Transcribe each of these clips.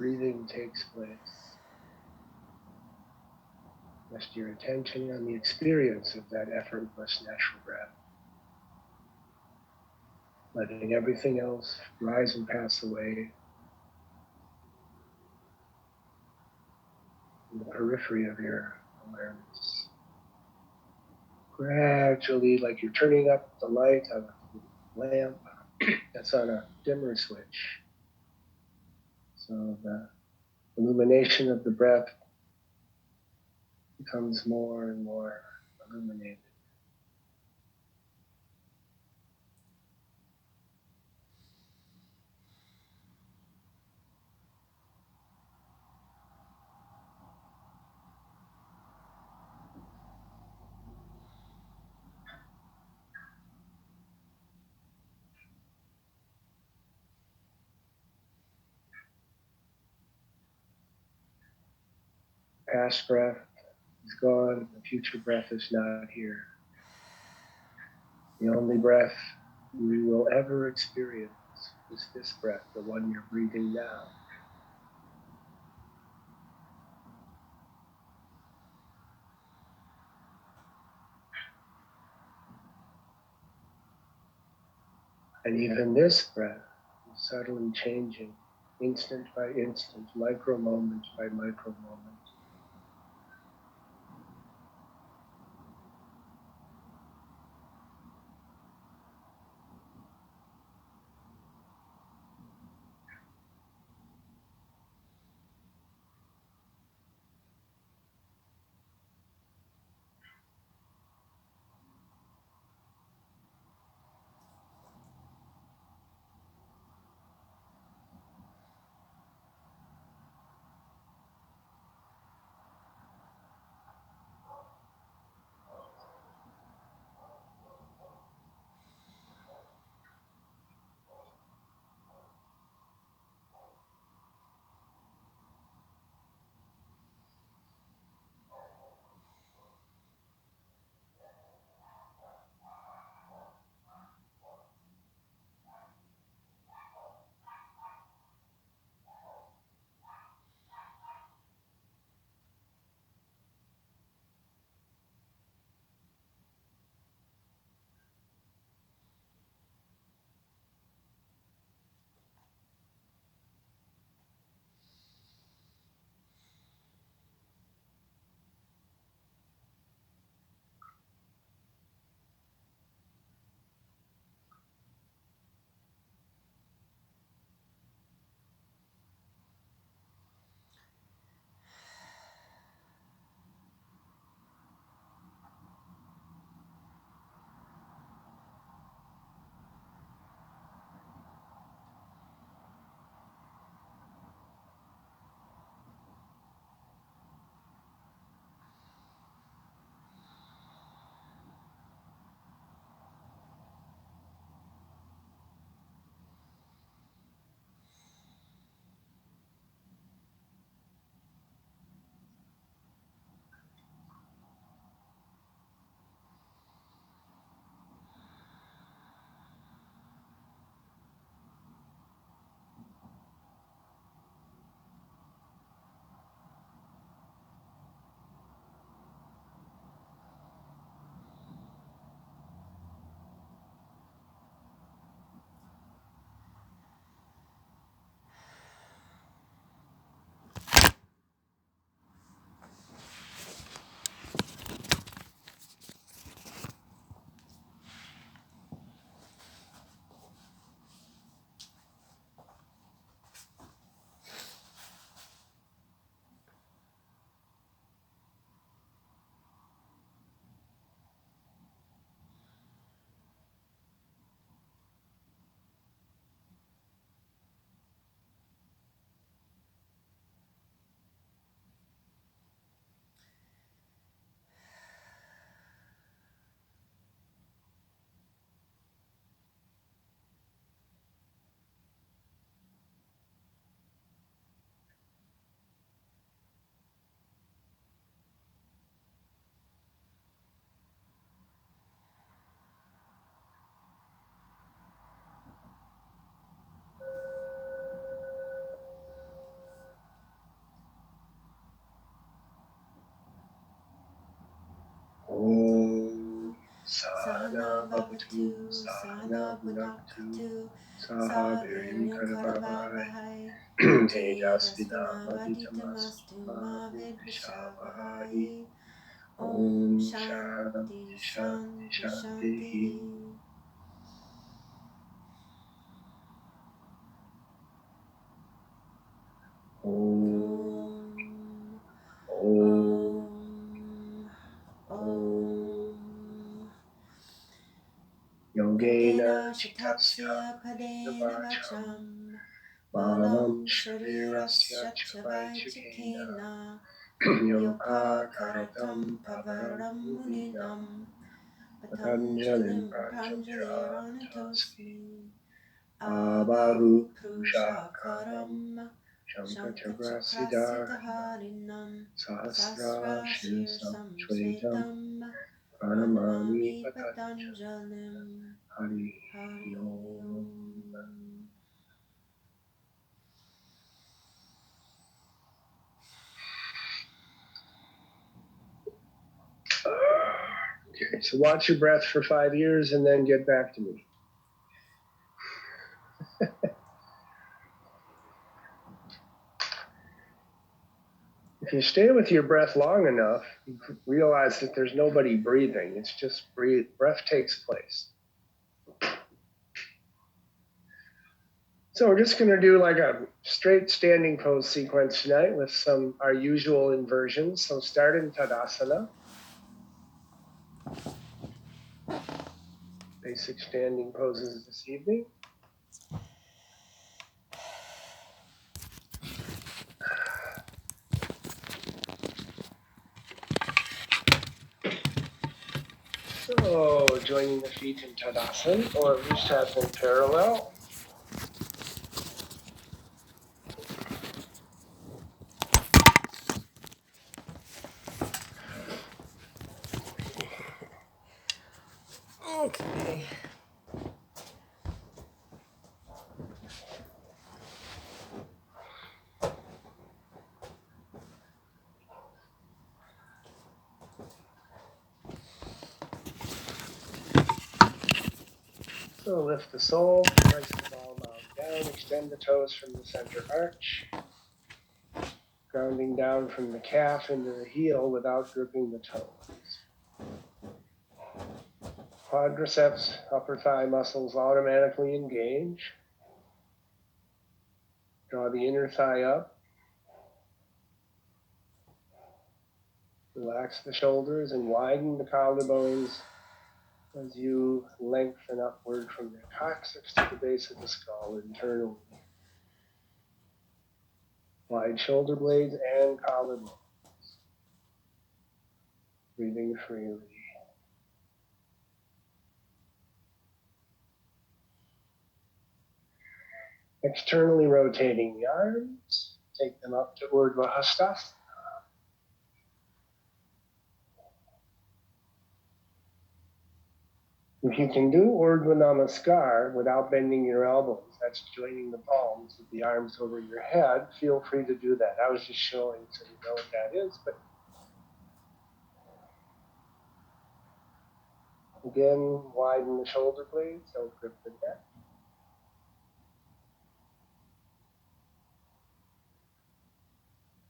breathing takes place. Rest your attention on the experience of that effortless natural breath. Letting everything else rise and pass away in the periphery of your awareness. Gradually, like you're turning up the light of a lamp that's on a dimmer switch. So the illumination of the breath becomes more and more illuminated. Past breath is gone, the future breath is not here. The only breath we will ever experience is this breath, the one you're breathing now. And even this breath is subtly changing, instant by instant, micro moment by micro moment. Sahana Bhavatu, Sahana Bhunaktu, Saha Viryam Karavarai, Tejasvinavaditamastu Ma Vidvishavahai. Om Shanti Shanti Shanti. Om. Om. Om. Yogena Chitasya Padena Vacham Balam Sharirasya Chavaichikena Yoga Karatam Pavaram Muninam Patanjalim Pranjaliranatosmi Abahu Prushakaram Shankachakrasiddharinam Sahasrashir Samshvetam Pranamami Patanjalim. Hari Om. Okay, so watch your breath for 5 years and then get back to me. If you stay with your breath long enough, you realize that there's nobody breathing. It's just breath takes place. So we're just going to do like a straight standing pose sequence tonight with our usual inversions. So start in Tadasana. Basic standing poses this evening. So joining the feet in Tadasana or Headstand parallel. Okay. So lift the sole, place the ball mound down, extend the toes from the center arch, grounding down from the calf into the heel without gripping the toes. Quadriceps, upper thigh muscles automatically engage. Draw the inner thigh up. Relax the shoulders and widen the collarbones as you lengthen upward from the coccyx to the base of the skull internally. Wide shoulder blades and collarbones. Breathing freely. Externally rotating the arms. Take them up to Urdhva. If you can do Urdhva Namaskar without bending your elbows, that's joining the palms with the arms over your head, feel free to do that. I was just showing so you know what that is, but again, widen the shoulder blades, don't grip the neck.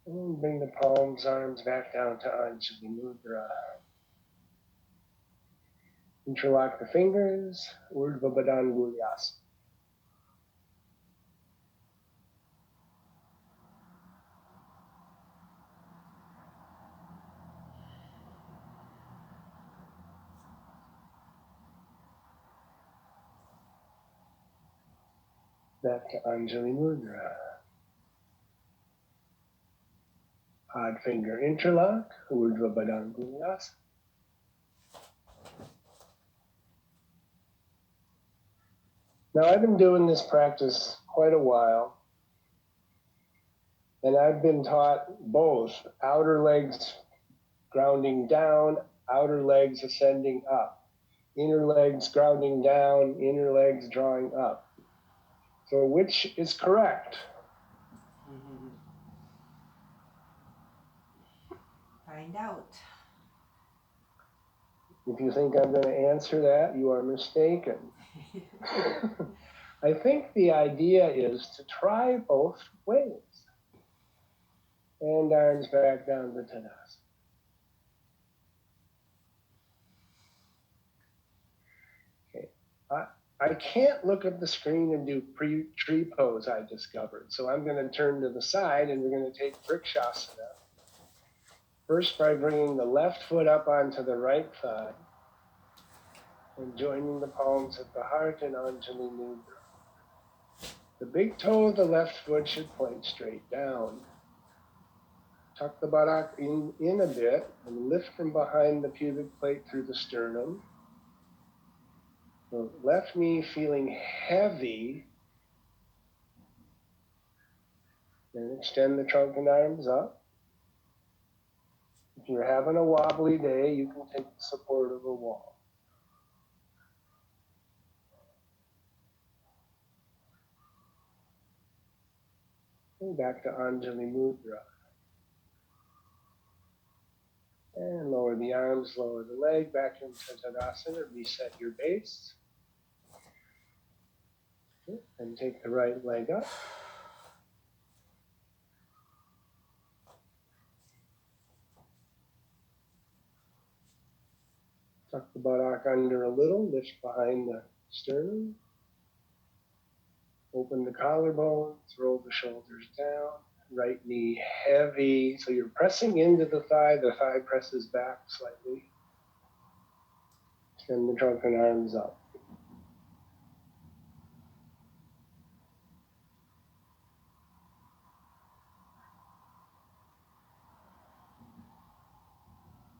And bring the palms, arms back down to Anjali Mudra. Interlock the fingers, Urdhva Badangulyasana. Back to Anjali Mudra. Odd finger interlock, Urdhva Badangulyasana. Now I've been doing this practice quite a while, and I've been taught both outer legs grounding down, outer legs ascending up, inner legs grounding down, inner legs drawing up. So which is correct? Find out. If you think I'm going to answer that, you are mistaken. I think the idea is to try both ways. And arms back down to Tadasana. Okay. I can't look at the screen and do tree pose, I discovered. So I'm going to turn to the side and we're going to take Vrikshasana. First by bringing the left foot up onto the right thigh and joining the palms at the heart in Anjali Mudra. The big toe of the left foot should point straight down. Tuck the buttock in a bit and lift from behind the pubic plate through the sternum. The left knee feeling heavy. Then extend the trunk and arms up. If you're having a wobbly day, you can take the support of a wall. And back to Anjali Mudra. And lower the arms, lower the leg, back into Tadasana, reset your base. Okay. And take the right leg up. Tuck the buttock under a little, lift behind the sternum. Open the collarbone, roll the shoulders down. Right knee heavy, so you're pressing into the thigh presses back slightly. Extend the trunk and arms up.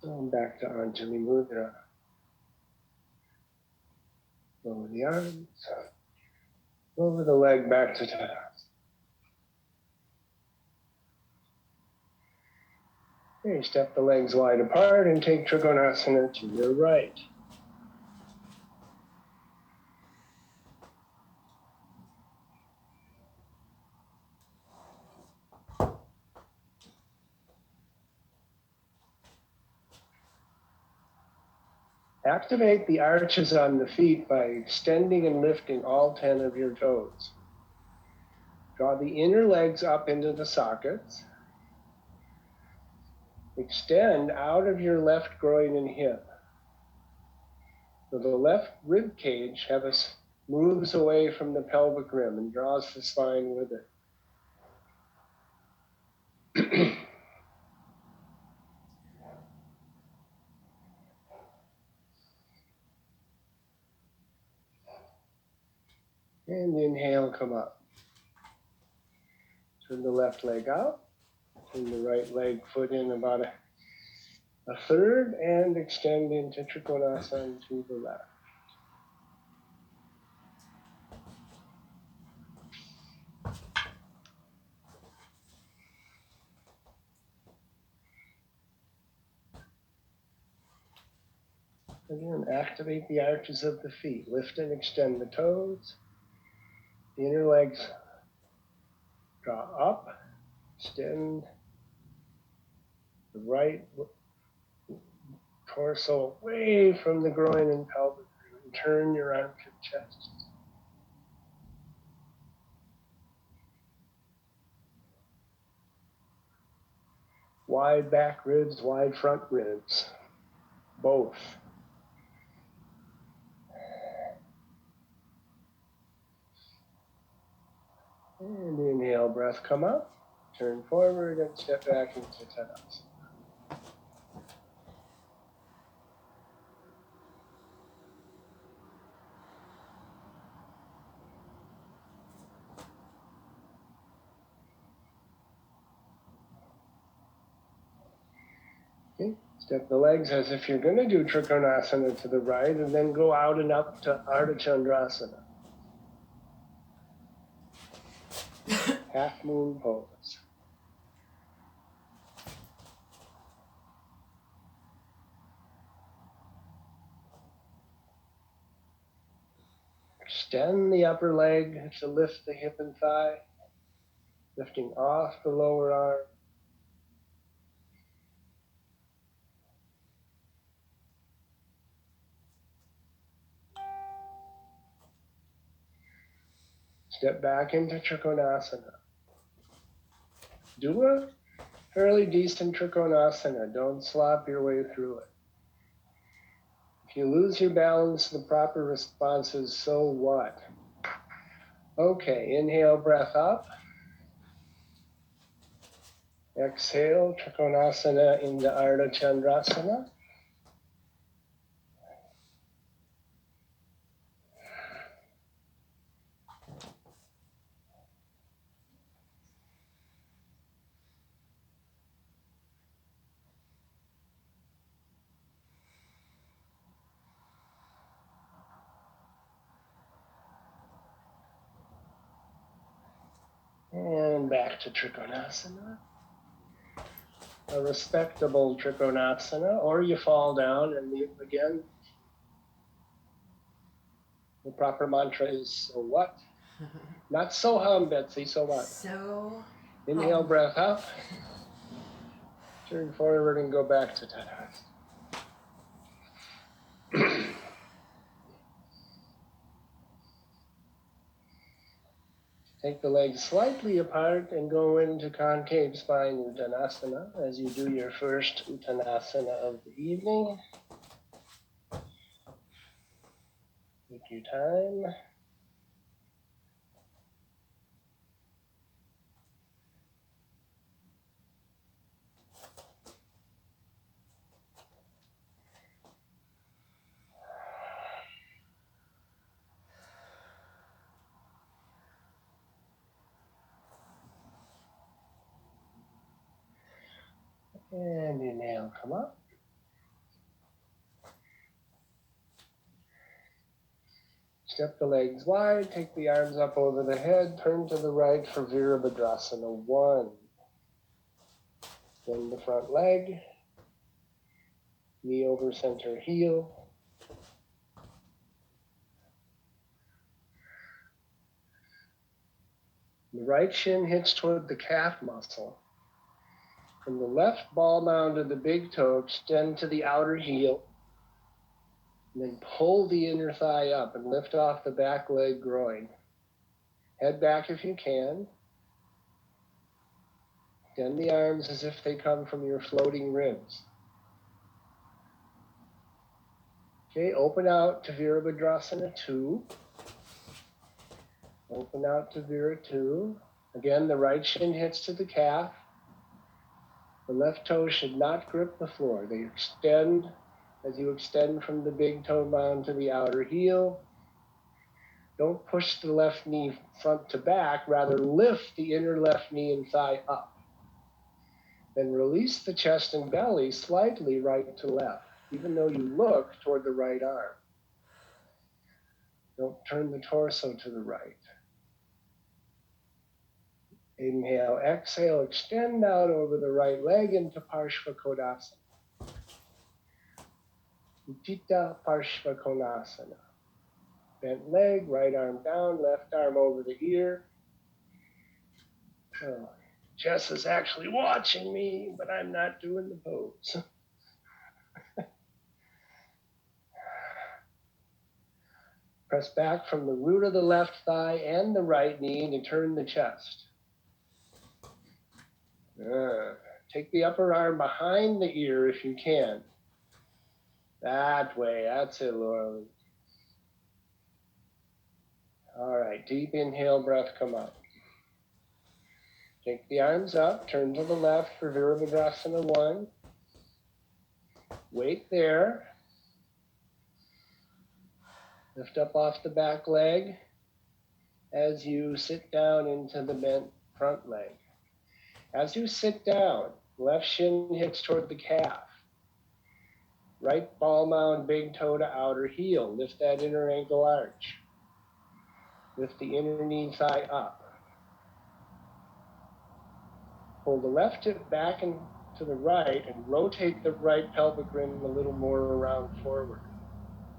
And back to Anjali Mudra. Lower the arms, lower the leg back to Tadasana. Okay, step the legs wide apart and take Trikonasana to your right. Activate the arches on the feet by extending and lifting all 10 of your toes. Draw the inner legs up into the sockets. Extend out of your left groin and hip. So the left rib cage moves away from the pelvic rim and draws the spine with it. And inhale, come up. Turn the left leg out. Turn the right leg foot in about a third and extend into Trikonasana to the left. Again, activate the arches of the feet. Lift and extend the toes. The inner legs draw up, extend the right torso away from the groin and pelvic, and turn your armpit chest. Wide back ribs, wide front ribs, both. And inhale, breath come up, turn forward and step back into Tadasana. Okay, step the legs as if you're going to do Trikonasana to the right and then go out and up to Ardha Chandrasana. Half moon pose. Extend the upper leg to lift the hip and thigh, lifting off the lower arm. Step back into Trikonasana. Do a fairly decent Trikonasana. Don't slop your way through it. If you lose your balance, the proper response is, so what? Okay, inhale, breath up. Exhale, Trikonasana into Ardha Chandrasana. And back to Trikonasana. A respectable Trikonasana, or you fall down and again, the proper mantra is, so what? Not so hum, Betsy, so what? So Inhale, breath up. Turn forward and go back to Tadasana. Take the legs slightly apart and go into concave spine Uttanasana as you do your first Uttanasana of the evening. Take your time. And inhale, come up. Step the legs wide, take the arms up over the head, turn to the right for Veerabhadrasana 1. Bend the front leg, knee over center heel. The right shin hits toward the calf muscle. From the left ball mound of the big toe, extend to the outer heel. And then pull the inner thigh up and lift off the back leg groin. Head back if you can. Extend the arms as if they come from your floating ribs. Okay, open out to Veerabhadrasana 2. Open out to Vira 2. Again, the right shin hits to the calf. The left toe should not grip the floor. They extend as you extend from the big toe mound to the outer heel. Don't push the left knee front to back, rather lift the inner left knee and thigh up. Then release the chest and belly slightly right to left, even though you look toward the right arm. Don't turn the torso to the right. Inhale, exhale, extend out over the right leg into Parshva Kodasana. Utthita Parshva Konasana. Bent leg, right arm down, left arm over the ear. Oh, Jess is actually watching me, but I'm not doing the pose. Press back from the root of the left thigh and the right knee to turn the chest. Take the upper arm behind the ear if you can. That way, that's it, Laura. All right, deep inhale, breath, come up. Take the arms up, turn to the left for Veerabhadrasana 1. Wait there. Lift up off the back leg as you sit down into the bent front leg. As you sit down, left shin hits toward the calf. Right ball mound, big toe to outer heel. Lift that inner ankle arch. Lift the inner knee thigh up. Pull the left hip back and to the right and rotate the right pelvic rim a little more around forward.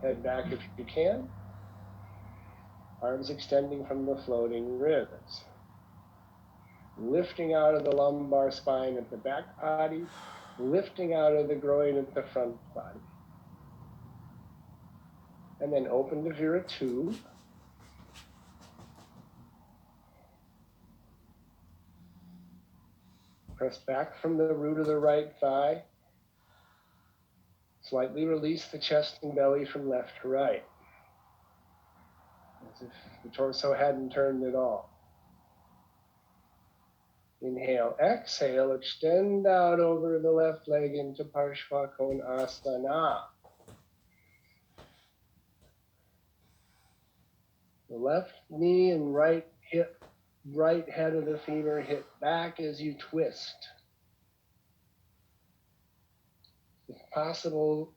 Head back if you can. Arms extending from the floating ribs. Lifting out of the lumbar spine at the back body. Lifting out of the groin at the front body. And then open to Vira 2. Press back from the root of the right thigh. Slightly release the chest and belly from left to right, as if the torso hadn't turned at all. Inhale, exhale, extend out over the left leg into Parshvakonasana. The left knee and right hip, right head of the femur hit back as you twist. If possible,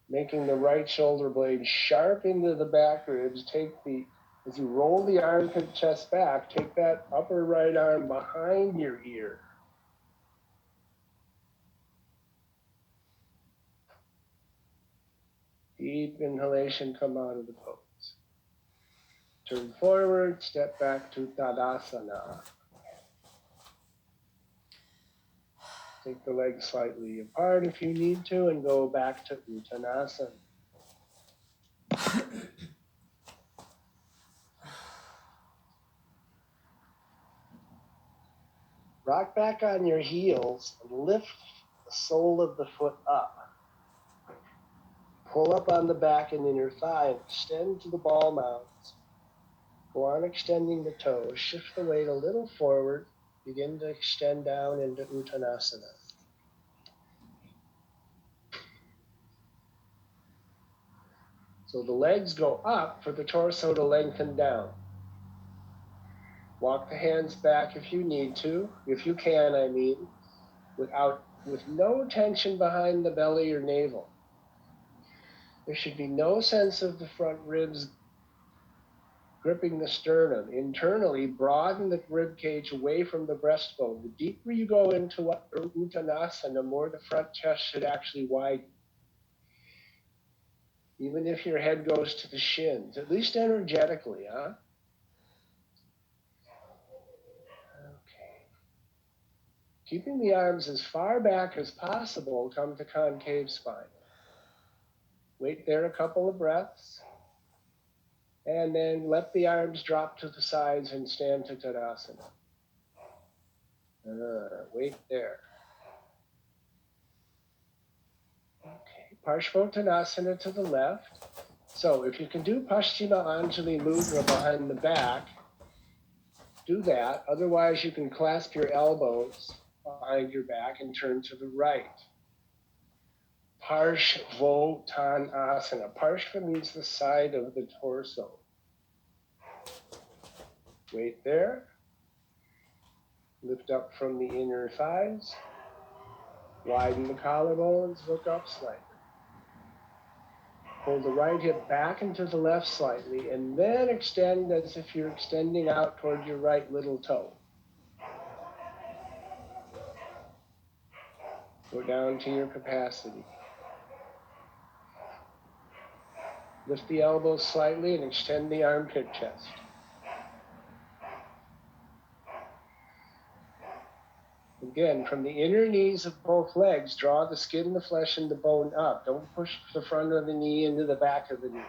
making the right shoulder blade sharp into the back ribs. As you roll the armpit chest back, take that upper right arm behind your ear. Deep inhalation, come out of the pose. Turn forward, step back to Tadasana. Take the legs slightly apart if you need to and go back to Uttanasana. Rock back on your heels and lift the sole of the foot up. Pull up on the back and inner thigh and extend to the ball mounds. Go on extending the toes. Shift the weight a little forward. Begin to extend down into Uttanasana. So the legs go up for the torso to lengthen down. Walk the hands back if you need to, if you can, I mean, with no tension behind the belly or navel. There should be no sense of the front ribs gripping the sternum. Internally, broaden the rib cage away from the breastbone. The deeper you go into Uttanasana, the more the front chest should actually widen. Even if your head goes to the shins, at least energetically, huh? Okay. Keeping the arms as far back as possible, come to concave spine. Wait there a couple of breaths. And then let the arms drop to the sides and stand to Tadasana. Wait there. Okay, Parshvottanasana to the left. So if you can do Paschima Anjali Mudra behind the back, do that. Otherwise, you can clasp your elbows behind your back and turn to the right. Parshvottanasana. Parshva means the side of the torso. Wait there. Lift up from the inner thighs. Widen the collarbones, look up slightly. Pull the right hip back into the left slightly, and then extend as if you're extending out toward your right little toe. Go down to your capacity. Lift the elbows slightly and extend the armpit chest. Again, from the inner knees of both legs, draw the skin, the flesh, and the bone up. Don't push the front of the knee into the back of the knee.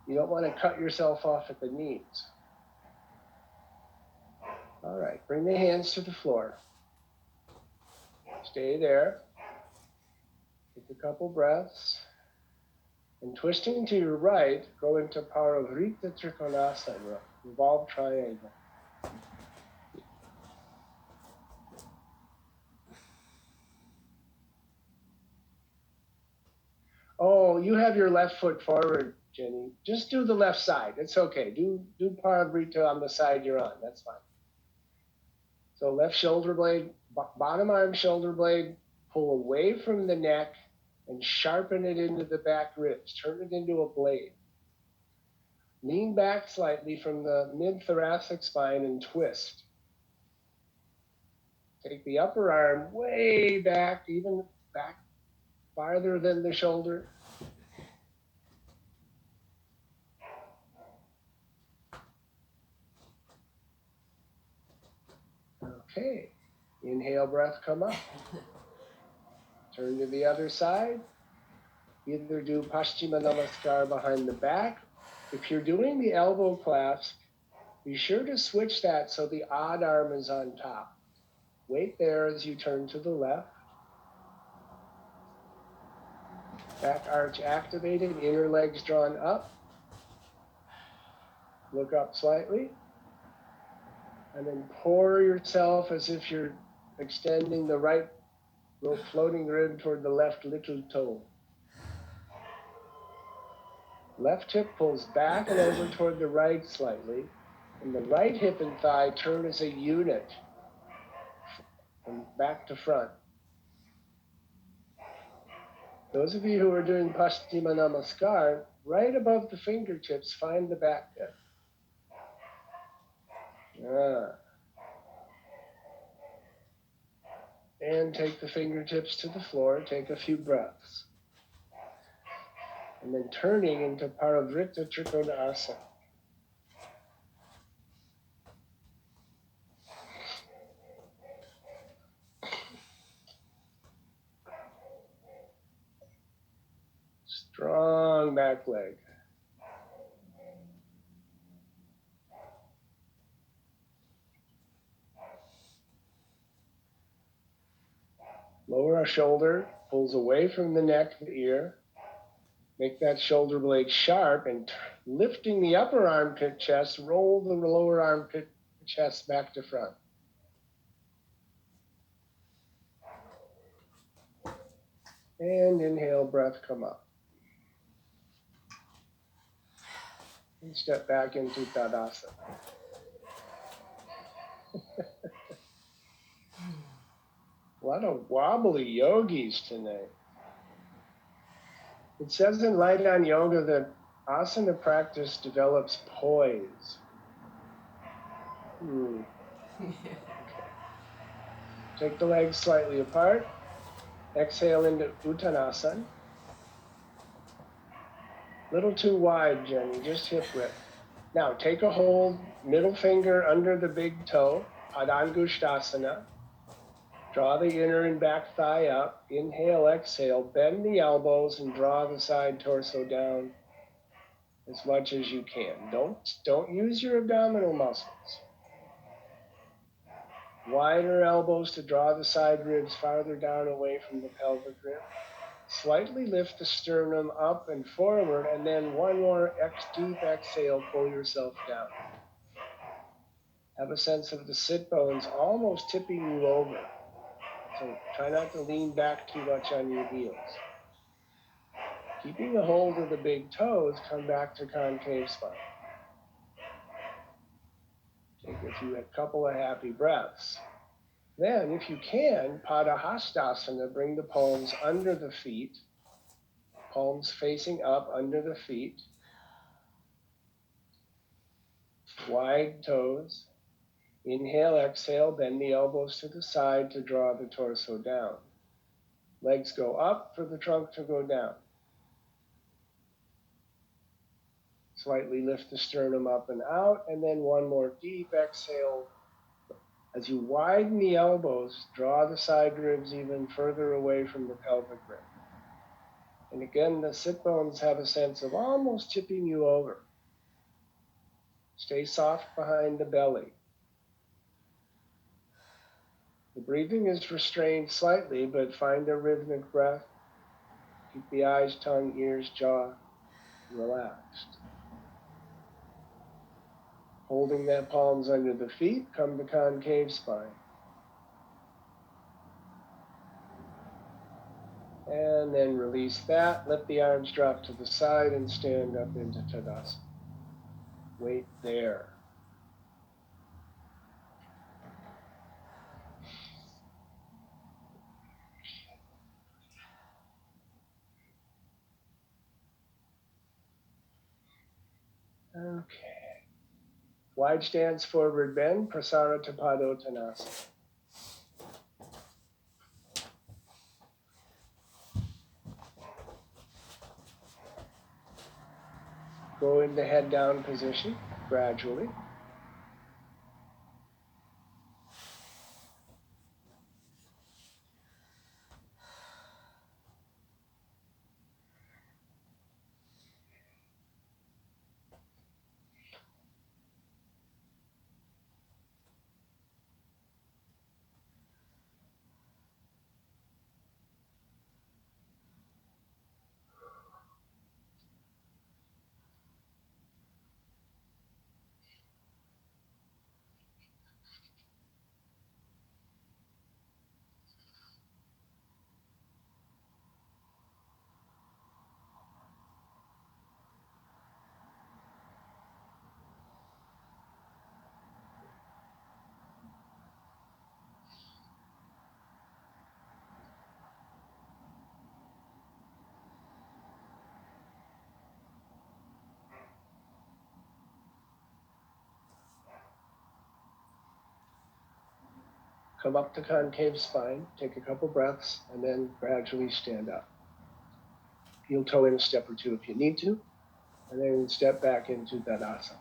You don't want to cut yourself off at the knees. All right, bring the hands to the floor. Stay there. Take a couple breaths. And twisting to your right, go into Parivrtta Trikonasana, revolved triangle. Oh, you have your left foot forward, Jenny. Just do the left side. It's okay. Do Parivrtta on the side you're on. That's fine. So left shoulder blade, bottom arm shoulder blade, pull away from the neck and sharpen it into the back ribs. Turn it into a blade. Lean back slightly from the mid-thoracic spine and twist. Take the upper arm way back, even back farther than the shoulder. Okay. Inhale, breath, come up. Turn to the other side. Either do Paschima Namaskar behind the back. If you're doing the elbow clasp, be sure to switch that so the odd arm is on top. Wait there as you turn to the left. Back arch activated, inner legs drawn up. Look up slightly. And then pour yourself as if you're extending the right floating rib toward the left little toe. Left hip pulls back and over toward the right slightly. And the right hip and thigh turn as a unit from back to front. Those of you who are doing Paschimma Namaskar, right above the fingertips, find the back hip. And take the fingertips to the floor, take a few breaths. And then turning into Parivrtta Trikonasana. Strong back leg. Lower our shoulder, pulls away from the neck, the ear. Make that shoulder blade sharp and lifting the upper armpit chest, roll the lower armpit chest back to front. And inhale, breath come up. And step back into Tadasana. A lot of wobbly yogis tonight. It says in Light on Yoga that asana practice develops poise. Okay. Take the legs slightly apart. Exhale into Uttanasana. Little too wide, Jenny, just hip width. Now take a hold, middle finger under the big toe, Padangusthasana. Draw the inner and back thigh up. Inhale, exhale, bend the elbows and draw the side torso down as much as you can. Don't use your abdominal muscles. Wider elbows to draw the side ribs farther down away from the pelvic rib. Slightly lift the sternum up and forward, and then one more deep exhale, pull yourself down. Have a sense of the sit bones almost tipping you over. So try not to lean back too much on your heels. Keeping a hold of the big toes, come back to concave spine. Take a couple of happy breaths. Then, if you can, Padahastasana, bring the palms under the feet, palms facing up under the feet, wide toes. Inhale, exhale, bend the elbows to the side to draw the torso down. Legs go up for the trunk to go down. Slightly lift the sternum up and out, and then one more deep exhale. As you widen the elbows, draw the side ribs even further away from the pelvic rib. And again, the sit bones have a sense of almost tipping you over. Stay soft behind the belly. The breathing is restrained slightly, but find a rhythmic breath. Keep the eyes, tongue, ears, jaw relaxed. Holding that palms under the feet, come to concave spine. And then release that. Let the arms drop to the side and stand up into Tadasana. Wait there. Okay. Wide stance, forward bend, Prasarita Padottanasana. Go into head down position gradually. come up to concave spine, take a couple breaths, and then gradually stand up. Heel toe in a step or two if you need to, and then step back into Tadasana.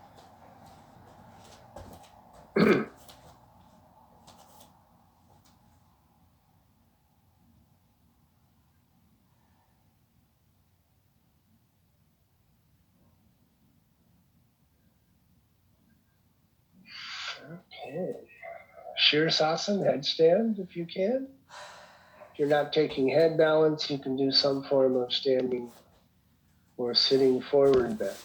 Okay. Shirsasana, headstand if you can. If you're not taking head balance, you can do some form of standing or sitting forward bend.